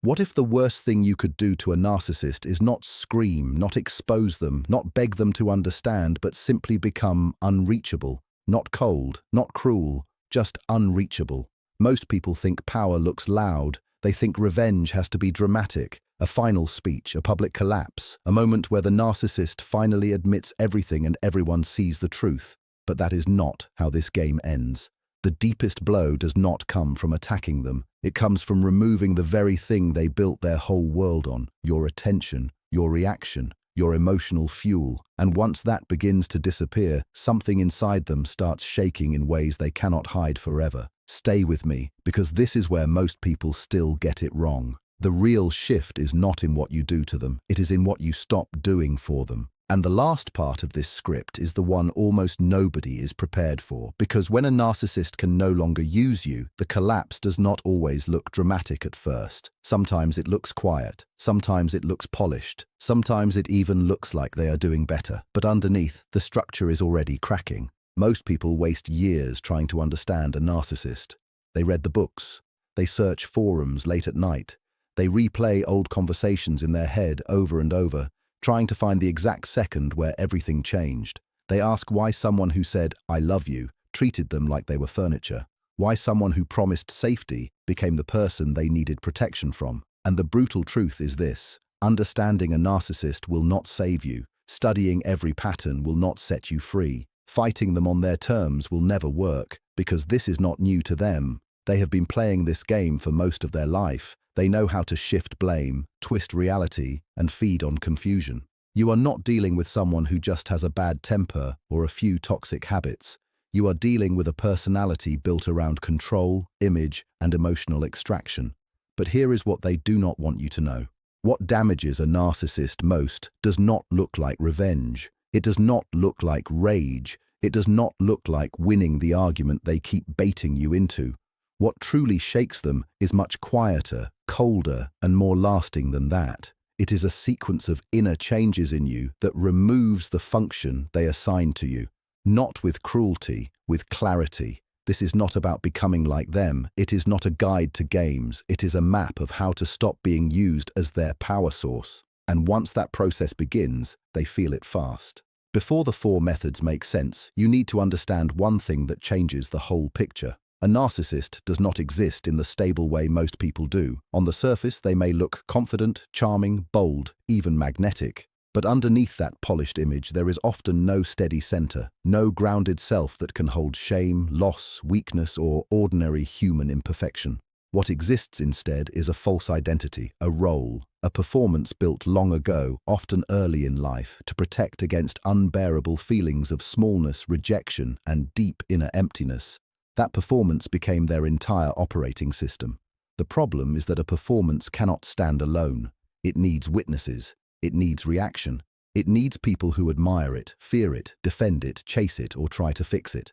What if the worst thing you could do to a narcissist is not scream, not expose them, not beg them to understand, but simply become unreachable? Not cold, not cruel, just unreachable. Most people think power looks loud. They think revenge has to be dramatic, a final speech, a public collapse, a moment where the narcissist finally admits everything and everyone sees the truth. But that is not how this game ends. The deepest blow does not come from attacking them. It comes from removing the very thing they built their whole world on: your attention, your reaction, your emotional fuel. And once that begins to disappear, something inside them starts shaking in ways they cannot hide forever. Stay with me, because this is where most people still get it wrong. The real shift is not in what you do to them, it is in what you stop doing for them. And the last part of this script is the one almost nobody is prepared for, because when a narcissist can no longer use you, the collapse does not always look dramatic at first. Sometimes it looks quiet, sometimes it looks polished, sometimes it even looks like they are doing better. But underneath, the structure is already cracking. Most people waste years trying to understand a narcissist. They read the books, they search forums late at night, they replay old conversations in their head over and over, trying to find the exact second where everything changed. They ask why someone who said, "I love you," treated them like they were furniture. Why someone who promised safety became the person they needed protection from. And the brutal truth is this: understanding a narcissist will not save you. Studying every pattern will not set you free. Fighting them on their terms will never work, because this is not new to them. They have been playing this game for most of their life. They know how to shift blame, twist reality, and feed on confusion. You are not dealing with someone who just has a bad temper or a few toxic habits. You are dealing with a personality built around control, image, and emotional extraction. But here is what they do not want you to know. What damages a narcissist most does not look like revenge. It does not look like rage. It does not look like winning the argument they keep baiting you into. What truly shakes them is much quieter, colder, and more lasting than that. It is a sequence of inner changes in you that removes the function they assign to you. Not with cruelty, with clarity. This is not about becoming like them. It is not a guide to games. It is a map of how to stop being used as their power source. And once that process begins, they feel it fast. Before the 4 methods make sense, you need to understand one thing that changes the whole picture. A narcissist does not exist in the stable way most people do. On the surface, they may look confident, charming, bold, even magnetic. But underneath that polished image, there is often no steady center, no grounded self that can hold shame, loss, weakness, or ordinary human imperfection. What exists instead is a false identity, a role, a performance built long ago, often early in life, to protect against unbearable feelings of smallness, rejection, and deep inner emptiness. That performance became their entire operating system. The problem is that a performance cannot stand alone. It needs witnesses. It needs reaction. It needs people who admire it, fear it, defend it, chase it, or try to fix it.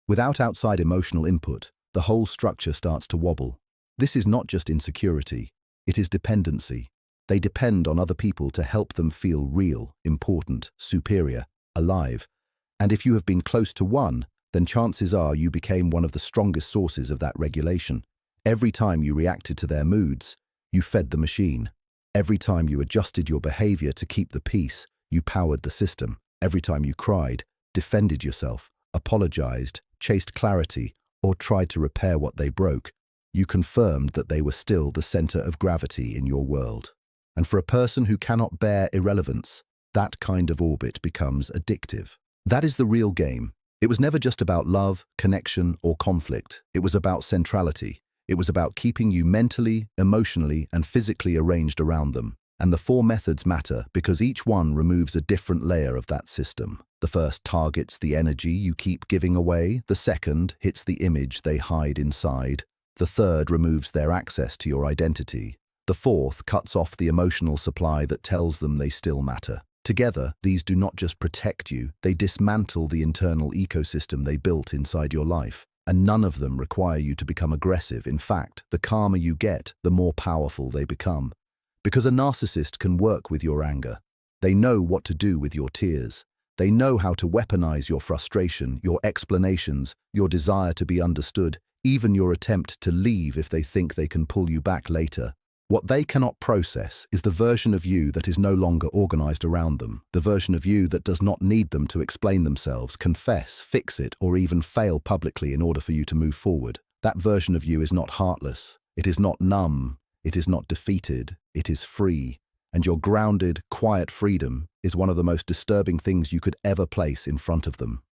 Without outside emotional input, the whole structure starts to wobble. This is not just insecurity. It is dependency. They depend on other people to help them feel real, important, superior, alive. And if you have been close to one, then chances are you became one of the strongest sources of that regulation. Every time you reacted to their moods, you fed the machine. Every time you adjusted your behavior to keep the peace, you powered the system. Every time you cried, defended yourself, apologized, chased clarity, or tried to repair what they broke, you confirmed that they were still the center of gravity in your world. And for a person who cannot bear irrelevance, that kind of orbit becomes addictive. That is the real game. It was never just about love, connection, or conflict. It was about centrality. It was about keeping you mentally, emotionally, and physically arranged around them. And the 4 methods matter because each one removes a different layer of that system. The first targets the energy you keep giving away. The second hits the image they hide inside. The third removes their access to your identity. The fourth cuts off the emotional supply that tells them they still matter. Together, these do not just protect you, they dismantle the internal ecosystem they built inside your life. And none of them require you to become aggressive. In fact, the calmer you get, the more powerful they become. Because a narcissist can work with your anger. They know what to do with your tears. They know how to weaponize your frustration, your explanations, your desire to be understood, even your attempt to leave if they think they can pull you back later. What they cannot process is the version of you that is no longer organized around them, the version of you that does not need them to explain themselves, confess, fix it, or even fail publicly in order for you to move forward. That version of you is not heartless. It is not numb. It is not defeated. It is free. And your grounded, quiet freedom is one of the most disturbing things you could ever place in front of them.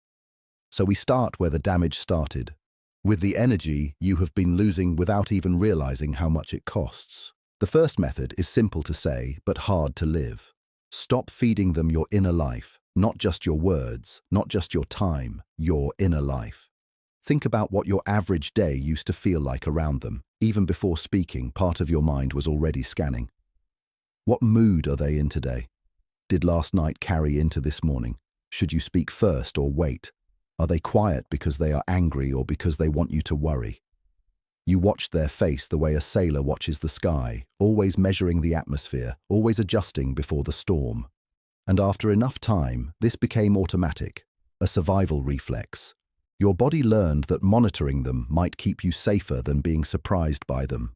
So we start where the damage started, with the energy you have been losing without even realizing how much it costs. The first method is simple to say, but hard to live. Stop feeding them your inner life, not just your words, not just your time, your inner life. Think about what your average day used to feel like around them. Even before speaking, part of your mind was already scanning. What mood are they in today? Did last night carry into this morning? Should you speak first or wait? Are they quiet because they are angry or because they want you to worry? You watched their face the way a sailor watches the sky, always measuring the atmosphere, always adjusting before the storm. And after enough time, this became automatic, a survival reflex. Your body learned that monitoring them might keep you safer than being surprised by them.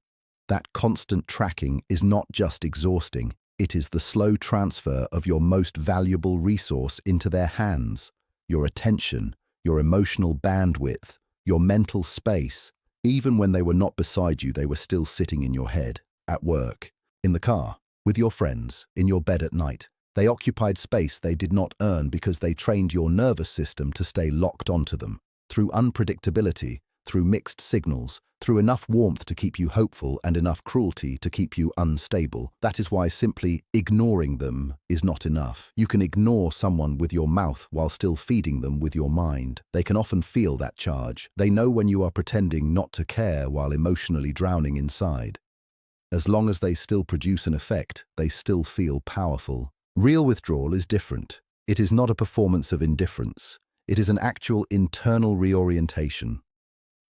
That constant tracking is not just exhausting, it is the slow transfer of your most valuable resource into their hands, your attention, your emotional bandwidth, your mental space. Even when they were not beside you, they were still sitting in your head, at work, in the car, with your friends, in your bed at night. They occupied space they did not earn because they trained your nervous system to stay locked onto them. Through unpredictability, through mixed signals, through enough warmth to keep you hopeful and enough cruelty to keep you unstable. That is why simply ignoring them is not enough. You can ignore someone with your mouth while still feeding them with your mind. They can often feel that charge. They know when you are pretending not to care while emotionally drowning inside. As long as they still produce an effect, they still feel powerful. Real withdrawal is different. It is not a performance of indifference. It is an actual internal reorientation.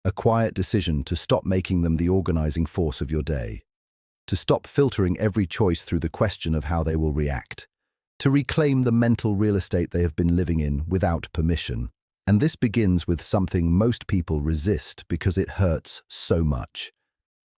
A quiet decision to stop making them the organizing force of your day, to stop filtering every choice through the question of how they will react, to reclaim the mental real estate they have been living in without permission. And this begins with something most people resist because it hurts so much.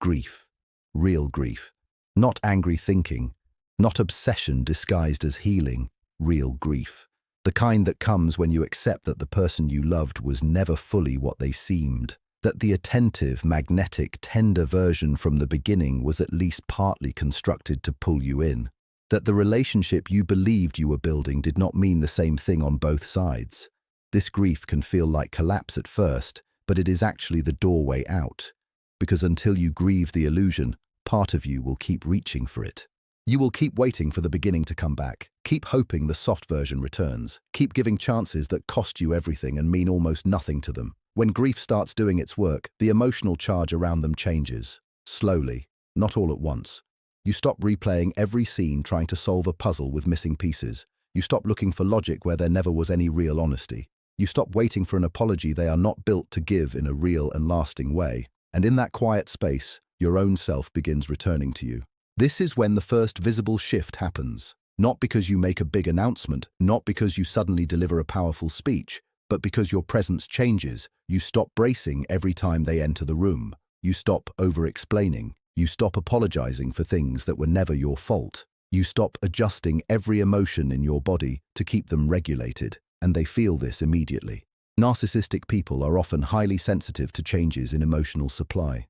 Grief. Real grief. Not angry thinking, not obsession disguised as healing. Real grief. The kind that comes when you accept that the person you loved was never fully what they seemed. That the attentive, magnetic, tender version from the beginning was at least partly constructed to pull you in. That the relationship you believed you were building did not mean the same thing on both sides. This grief can feel like collapse at first, but it is actually the doorway out. Because until you grieve the illusion, part of you will keep reaching for it. You will keep waiting for the beginning to come back. Keep hoping the soft version returns. Keep giving chances that cost you everything and mean almost nothing to them. When grief starts doing its work, the emotional charge around them changes. Slowly, not all at once. You stop replaying every scene trying to solve a puzzle with missing pieces. You stop looking for logic where there never was any real honesty. You stop waiting for an apology they are not built to give in a real and lasting way. And in that quiet space, your own self begins returning to you. This is when the first visible shift happens. Not because you make a big announcement, not because you suddenly deliver a powerful speech, but because your presence changes. You stop bracing every time they enter the room. You stop over-explaining. You stop apologizing for things that were never your fault. You stop adjusting every emotion in your body to keep them regulated, and they feel this immediately. Narcissistic people are often highly sensitive to changes in emotional supply.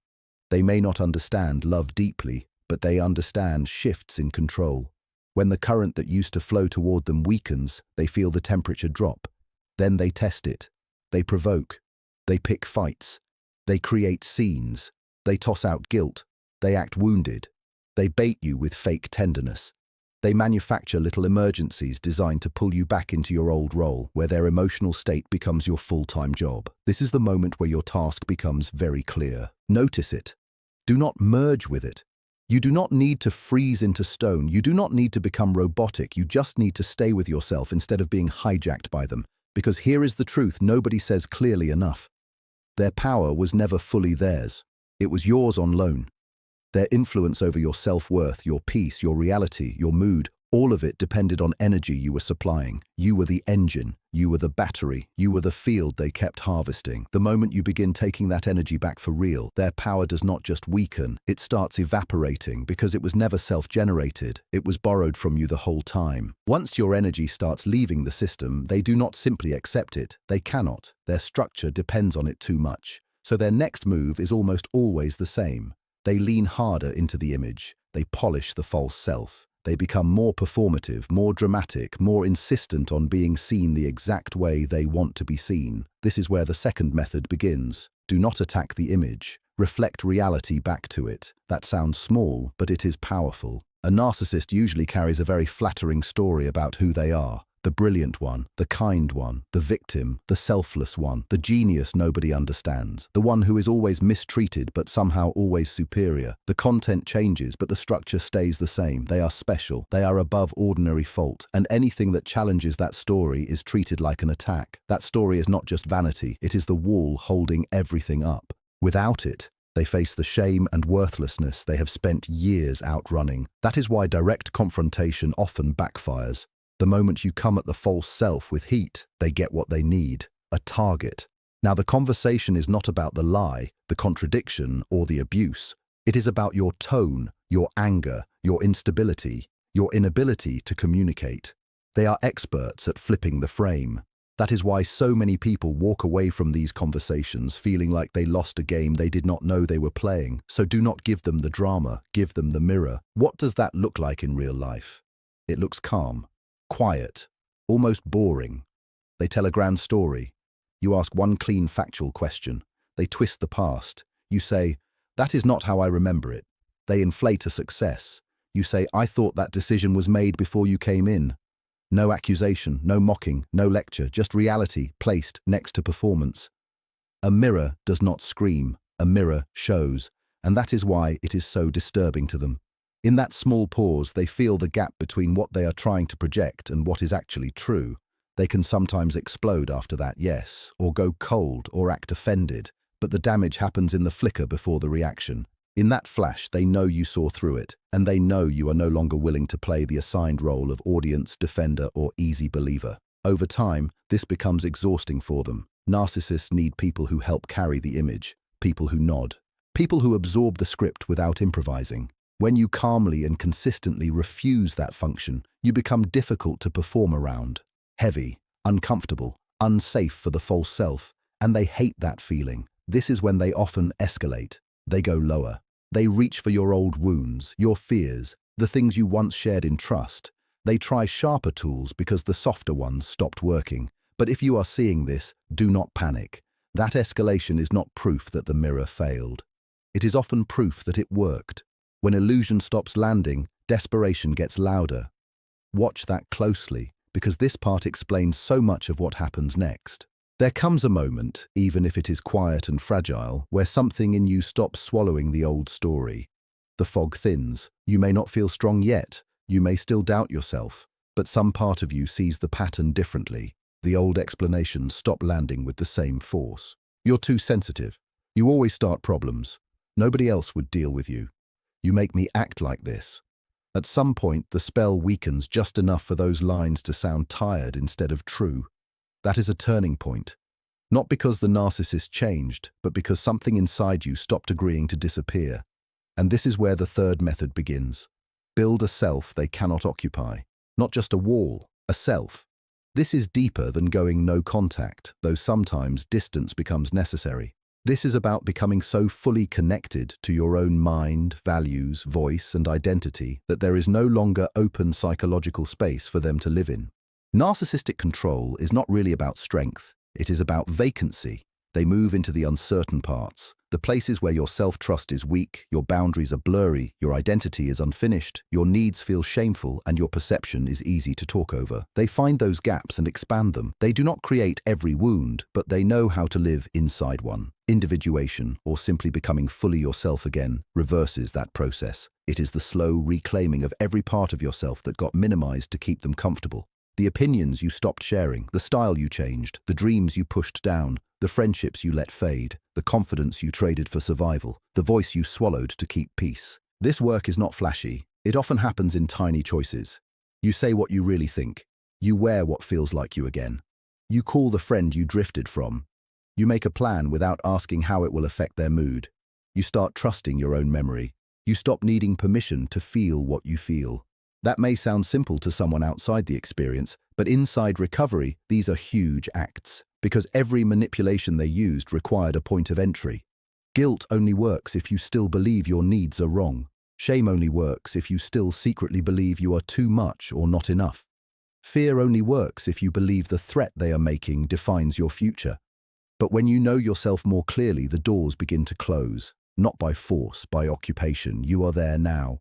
They may not understand love deeply, but they understand shifts in control. When the current that used to flow toward them weakens, they feel the temperature drop. Then they test it. They provoke. They pick fights. They create scenes. They toss out guilt. They act wounded. They bait you with fake tenderness. They manufacture little emergencies designed to pull you back into your old role, where their emotional state becomes your full-time job. This is the moment where your task becomes very clear. Notice it. Do not merge with it. You do not need to freeze into stone. You do not need to become robotic. You just need to stay with yourself instead of being hijacked by them. Because here is the truth nobody says clearly enough. Their power was never fully theirs. It was yours on loan. Their influence over your self-worth, your peace, your reality, your mood, All of it depended on energy you were supplying. You were the engine, you were the battery, you were the field they kept harvesting. The moment you begin taking that energy back for real, their power does not just weaken, it starts evaporating because it was never self-generated, it was borrowed from you the whole time. Once your energy starts leaving the system, they do not simply accept it, they cannot. Their structure depends on it too much. So their next move is almost always the same. They lean harder into the image, they polish the false self. They become more performative, more dramatic, more insistent on being seen the exact way they want to be seen. This is where the second method begins. Do not attack the image. Reflect reality back to it. That sounds small, but it is powerful. A narcissist usually carries a very flattering story about who they are. The brilliant one, the kind one, the victim, the selfless one, the genius nobody understands, the one who is always mistreated but somehow always superior. The content changes, but the structure stays the same. They are special, they are above ordinary fault, and anything that challenges that story is treated like an attack. That story is not just vanity, it is the wall holding everything up. Without it, they face the shame and worthlessness they have spent years outrunning. That is why direct confrontation often backfires. The moment you come at the false self with heat, they get what they need, a target. Now, the conversation is not about the lie, the contradiction, or the abuse. It is about your tone, your anger, your instability, your inability to communicate. They are experts at flipping the frame. That is why so many people walk away from these conversations feeling like they lost a game they did not know they were playing. So do not give them the drama, give them the mirror. What does that look like in real life? It looks calm. Quiet, almost boring. They tell a grand story. You ask one clean factual question. They twist the past. You say, "That is not how I remember it." They inflate a success. You say, "I thought that decision was made before you came in." No accusation, no mocking, no lecture, just reality placed next to performance. A mirror does not scream, a mirror shows, and that is why it is so disturbing to them. In that small pause, they feel the gap between what they are trying to project and what is actually true. They can sometimes explode after that, yes, or go cold or act offended, but the damage happens in the flicker before the reaction. In that flash, they know you saw through it, and they know you are no longer willing to play the assigned role of audience, defender, or easy believer. Over time, this becomes exhausting for them. Narcissists need people who help carry the image, people who nod, people who absorb the script without improvising. When you calmly and consistently refuse that function, you become difficult to perform around. Heavy, uncomfortable, unsafe for the false self, and they hate that feeling. This is when they often escalate. They go lower. They reach for your old wounds, your fears, the things you once shared in trust. They try sharper tools because the softer ones stopped working. But if you are seeing this, do not panic. That escalation is not proof that the mirror failed. It is often proof that it worked. When illusion stops landing, desperation gets louder. Watch that closely, because this part explains so much of what happens next. There comes a moment, even if it is quiet and fragile, where something in you stops swallowing the old story. The fog thins. You may not feel strong yet. You may still doubt yourself, but some part of you sees the pattern differently. The old explanations stop landing with the same force. You're too sensitive. You always start problems. Nobody else would deal with you. You make me act like this. At some point, the spell weakens just enough for those lines to sound tired instead of true. That is a turning point. Not because the narcissist changed, but because something inside you stopped agreeing to disappear. And this is where the third method begins. Build a self they cannot occupy. Not just a wall, a self. This is deeper than going no contact, though sometimes distance becomes necessary. This is about becoming so fully connected to your own mind, values, voice, and identity that there is no longer open psychological space for them to live in. Narcissistic control is not really about strength, it is about vacancy. They move into the uncertain parts, the places where your self-trust is weak, your boundaries are blurry, your identity is unfinished, your needs feel shameful, and your perception is easy to talk over. They find those gaps and expand them. They do not create every wound, but they know how to live inside one. Individuation, or simply becoming fully yourself again, reverses that process. It is the slow reclaiming of every part of yourself that got minimized to keep them comfortable. The opinions you stopped sharing, the style you changed, the dreams you pushed down, the friendships you let fade, the confidence you traded for survival, the voice you swallowed to keep peace. This work is not flashy. It often happens in tiny choices. You say what you really think. You wear what feels like you again. You call the friend you drifted from. You make a plan without asking how it will affect their mood. You start trusting your own memory. You stop needing permission to feel what you feel. That may sound simple to someone outside the experience, but inside recovery, these are huge acts, because every manipulation they used required a point of entry. Guilt only works if you still believe your needs are wrong. Shame only works if you still secretly believe you are too much or not enough. Fear only works if you believe the threat they are making defines your future. But when you know yourself more clearly, the doors begin to close. Not by force, by occupation. You are there now.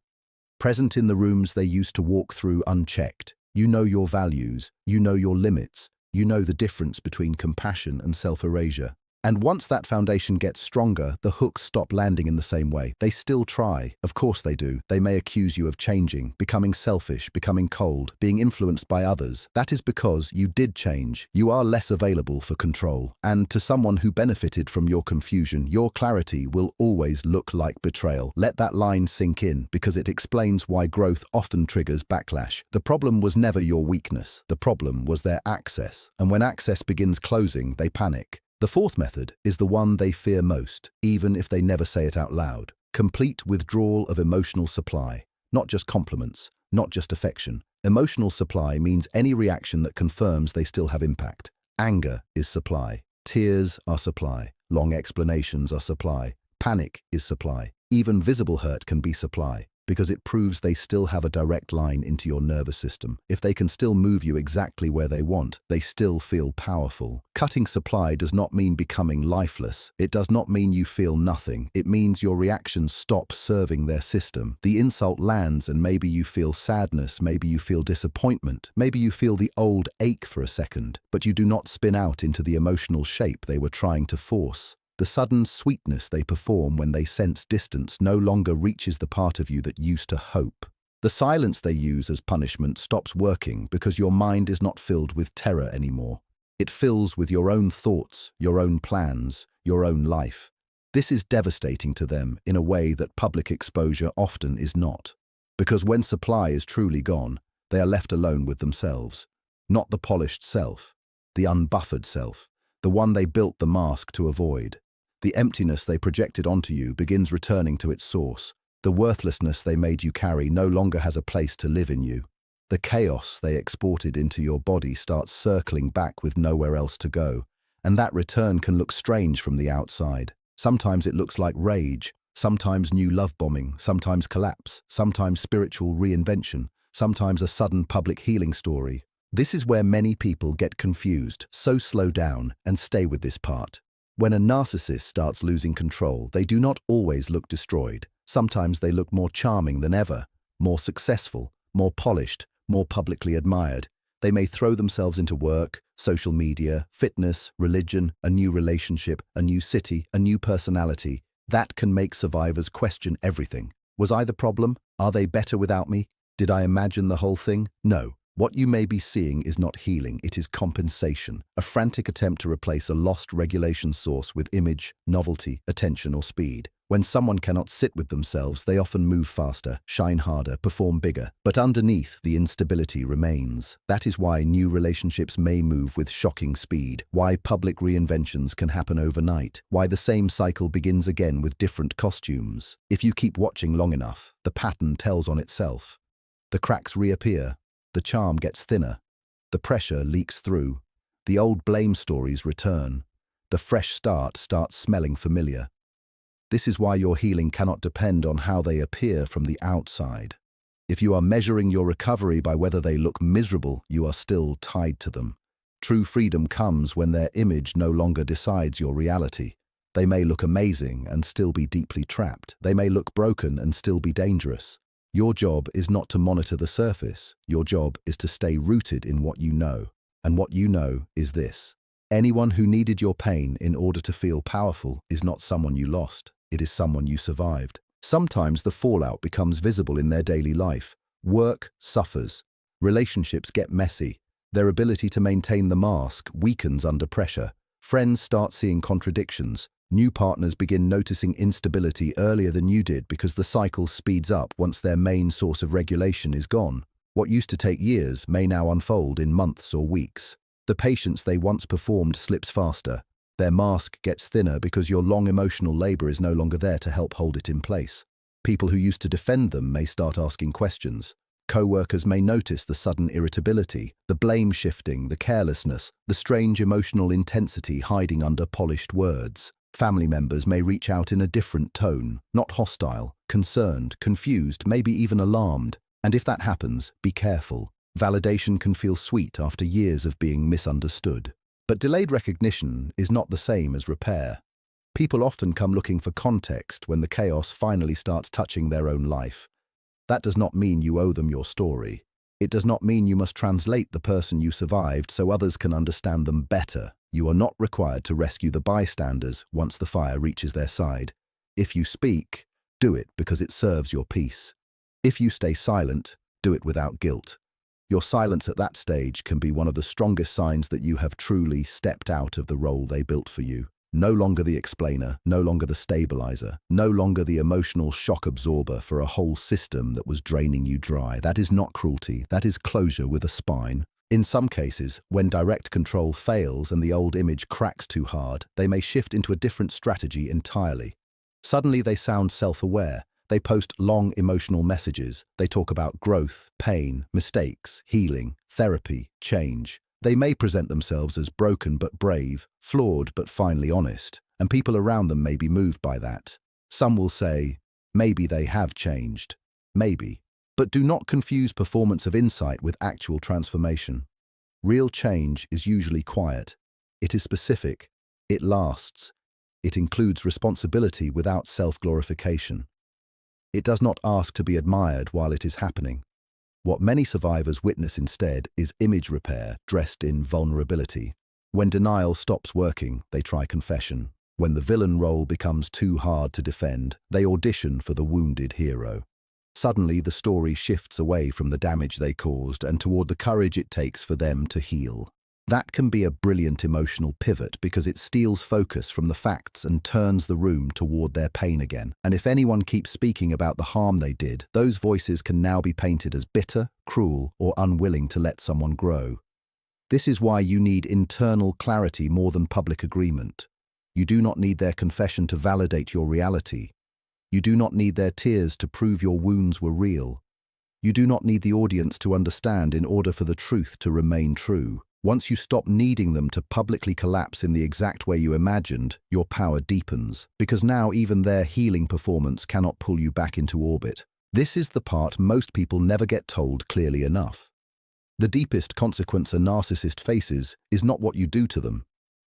Present in the rooms they used to walk through unchecked. You know your values. You know your limits. You know the difference between compassion and self-erasure. And once that foundation gets stronger, the hooks stop landing in the same way. They still try. Of course they do. They may accuse you of changing, becoming selfish, becoming cold, being influenced by others. That is because you did change. You are less available for control. And to someone who benefited from your confusion, your clarity will always look like betrayal. Let that line sink in, because it explains why growth often triggers backlash. The problem was never your weakness. The problem was their access. And when access begins closing, they panic. The fourth method is the one they fear most, even if they never say it out loud. Complete withdrawal of emotional supply. Not just compliments, not just affection. Emotional supply means any reaction that confirms they still have impact. Anger is supply. Tears are supply. Long explanations are supply. Panic is supply. Even visible hurt can be supply, because it proves they still have a direct line into your nervous system. If they can still move you exactly where they want, they still feel powerful. Cutting supply does not mean becoming lifeless. It does not mean you feel nothing. It means your reactions stop serving their system. The insult lands and maybe you feel sadness, maybe you feel disappointment, maybe you feel the old ache for a second, but you do not spin out into the emotional shape they were trying to force. The sudden sweetness they perform when they sense distance no longer reaches the part of you that used to hope. The silence they use as punishment stops working because your mind is not filled with terror anymore. It fills with your own thoughts, your own plans, your own life. This is devastating to them in a way that public exposure often is not. Because when supply is truly gone, they are left alone with themselves. Not the polished self, the unbuffered self, the one they built the mask to avoid. The emptiness they projected onto you begins returning to its source. The worthlessness they made you carry no longer has a place to live in you. The chaos they exported into your body starts circling back with nowhere else to go. And that return can look strange from the outside. Sometimes it looks like rage, sometimes new love bombing, sometimes collapse, sometimes spiritual reinvention, sometimes a sudden public healing story. This is where many people get confused, so slow down and stay with this part. When a narcissist starts losing control, they do not always look destroyed. Sometimes they look more charming than ever, more successful, more polished, more publicly admired. They may throw themselves into work, social media, fitness, religion, a new relationship, a new city, a new personality. That can make survivors question everything. Was I the problem? Are they better without me? Did I imagine the whole thing? No. What you may be seeing is not healing, it is compensation, a frantic attempt to replace a lost regulation source with image, novelty, attention, or speed. When someone cannot sit with themselves, they often move faster, shine harder, perform bigger. But underneath, the instability remains. That is why new relationships may move with shocking speed, why public reinventions can happen overnight, why the same cycle begins again with different costumes. If you keep watching long enough, the pattern tells on itself. The cracks reappear. The charm gets thinner. The pressure leaks through. The old blame stories return. The fresh start starts smelling familiar. This is why your healing cannot depend on how they appear from the outside. If you are measuring your recovery by whether they look miserable, you are still tied to them. True freedom comes when their image no longer decides your reality. They may look amazing and still be deeply trapped. They may look broken and still be dangerous. Your job is not to monitor the surface. Your job is to stay rooted in what you know. And what you know is this. Anyone who needed your pain in order to feel powerful is not someone you lost. It is someone you survived. Sometimes the fallout becomes visible in their daily life. Work suffers. Relationships get messy. Their ability to maintain the mask weakens under pressure. Friends start seeing contradictions. New partners begin noticing instability earlier than you did because the cycle speeds up once their main source of regulation is gone. What used to take years may now unfold in months or weeks. The patience they once performed slips faster. Their mask gets thinner because your long emotional labor is no longer there to help hold it in place. People who used to defend them may start asking questions. Co-workers may notice the sudden irritability, the blame shifting, the carelessness, the strange emotional intensity hiding under polished words. Family members may reach out in a different tone, not hostile, concerned, confused, maybe even alarmed. And if that happens, be careful. Validation can feel sweet after years of being misunderstood. But delayed recognition is not the same as repair. People often come looking for context when the chaos finally starts touching their own life. That does not mean you owe them your story. It does not mean you must translate the person you survived so others can understand them better. You are not required to rescue the bystanders once the fire reaches their side. If you speak, do it because it serves your peace. If you stay silent, do it without guilt. Your silence at that stage can be one of the strongest signs that you have truly stepped out of the role they built for you. No longer the explainer, no longer the stabilizer, no longer the emotional shock absorber for a whole system that was draining you dry. That is not cruelty, that is closure with a spine. In some cases, when direct control fails and the old image cracks too hard, they may shift into a different strategy entirely. Suddenly they sound self-aware. They post long emotional messages. They talk about growth, pain, mistakes, healing, therapy, change. They may present themselves as broken but brave, flawed but finally honest, and people around them may be moved by that. Some will say, maybe they have changed. Maybe. But do not confuse performance of insight with actual transformation. Real change is usually quiet. It is specific. It lasts. It includes responsibility without self-glorification. It does not ask to be admired while it is happening. What many survivors witness instead is image repair dressed in vulnerability. When denial stops working, they try confession. When the villain role becomes too hard to defend, they audition for the wounded hero. Suddenly, the story shifts away from the damage they caused and toward the courage it takes for them to heal. That can be a brilliant emotional pivot because it steals focus from the facts and turns the room toward their pain again. And if anyone keeps speaking about the harm they did, those voices can now be painted as bitter, cruel, or unwilling to let someone grow. This is why you need internal clarity more than public agreement. You do not need their confession to validate your reality. You do not need their tears to prove your wounds were real. You do not need the audience to understand in order for the truth to remain true. Once you stop needing them to publicly collapse in the exact way you imagined, your power deepens, because now even their healing performance cannot pull you back into orbit. This is the part most people never get told clearly enough. The deepest consequence a narcissist faces is not what you do to them.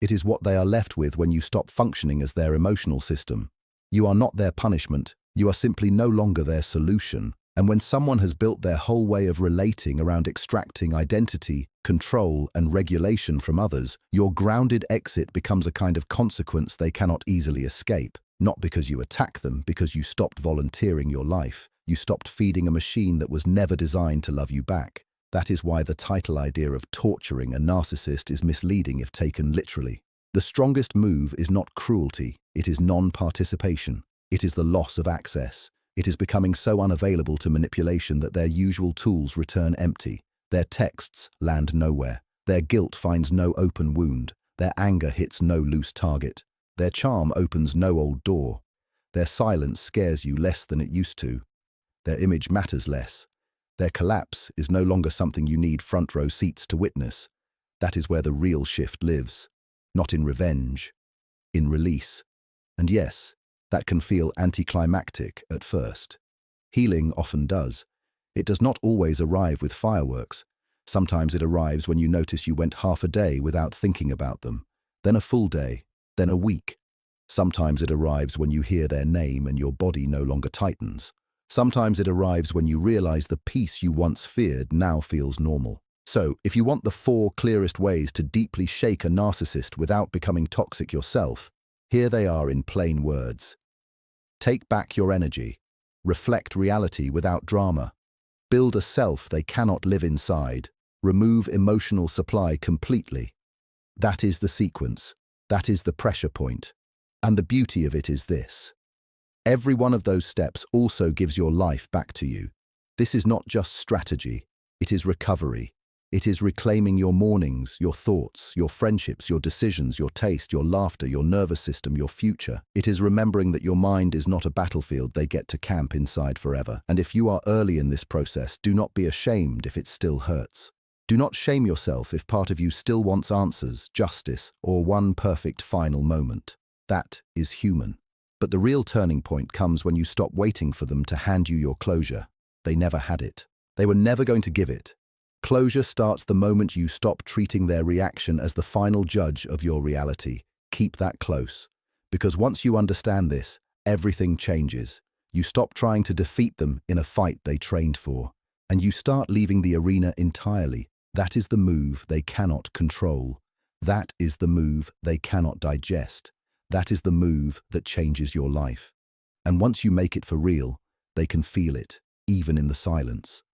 It is what they are left with when you stop functioning as their emotional system. You are not their punishment, you are simply no longer their solution. And when someone has built their whole way of relating around extracting identity, control, and regulation from others, your grounded exit becomes a kind of consequence they cannot easily escape. Not because you attack them, because you stopped volunteering your life. You stopped feeding a machine that was never designed to love you back. That is why the title idea of torturing a narcissist is misleading if taken literally. The strongest move is not cruelty, it is non-participation. It is the loss of access. It is becoming so unavailable to manipulation that their usual tools return empty. Their texts land nowhere. Their guilt finds no open wound. Their anger hits no loose target. Their charm opens no old door. Their silence scares you less than it used to. Their image matters less. Their collapse is no longer something you need front row seats to witness. That is where the real shift lives. Not in revenge, in release. And yes, that can feel anticlimactic at first. Healing often does. It does not always arrive with fireworks. Sometimes it arrives when you notice you went half a day without thinking about them, then a full day, then a week. Sometimes it arrives when you hear their name and your body no longer tightens. Sometimes it arrives when you realize the peace you once feared now feels normal. So, if you want the 4 clearest ways to deeply shake a narcissist without becoming toxic yourself, here they are in plain words. Take back your energy. Reflect reality without drama. Build a self they cannot live inside. Remove emotional supply completely. That is the sequence. That is the pressure point. And the beauty of it is this. Every one of those steps also gives your life back to you. This is not just strategy. It is recovery. It is reclaiming your mornings, your thoughts, your friendships, your decisions, your taste, your laughter, your nervous system, your future. It is remembering that your mind is not a battlefield they get to camp inside forever. And if you are early in this process, do not be ashamed if it still hurts. Do not shame yourself if part of you still wants answers, justice, or one perfect final moment. That is human. But the real turning point comes when you stop waiting for them to hand you your closure. They never had it. They were never going to give it. Closure starts the moment you stop treating their reaction as the final judge of your reality. Keep that close. Because once you understand this, everything changes. You stop trying to defeat them in a fight they trained for. And you start leaving the arena entirely. That is the move they cannot control. That is the move they cannot digest. That is the move that changes your life. And once you make it for real, they can feel it, even in the silence.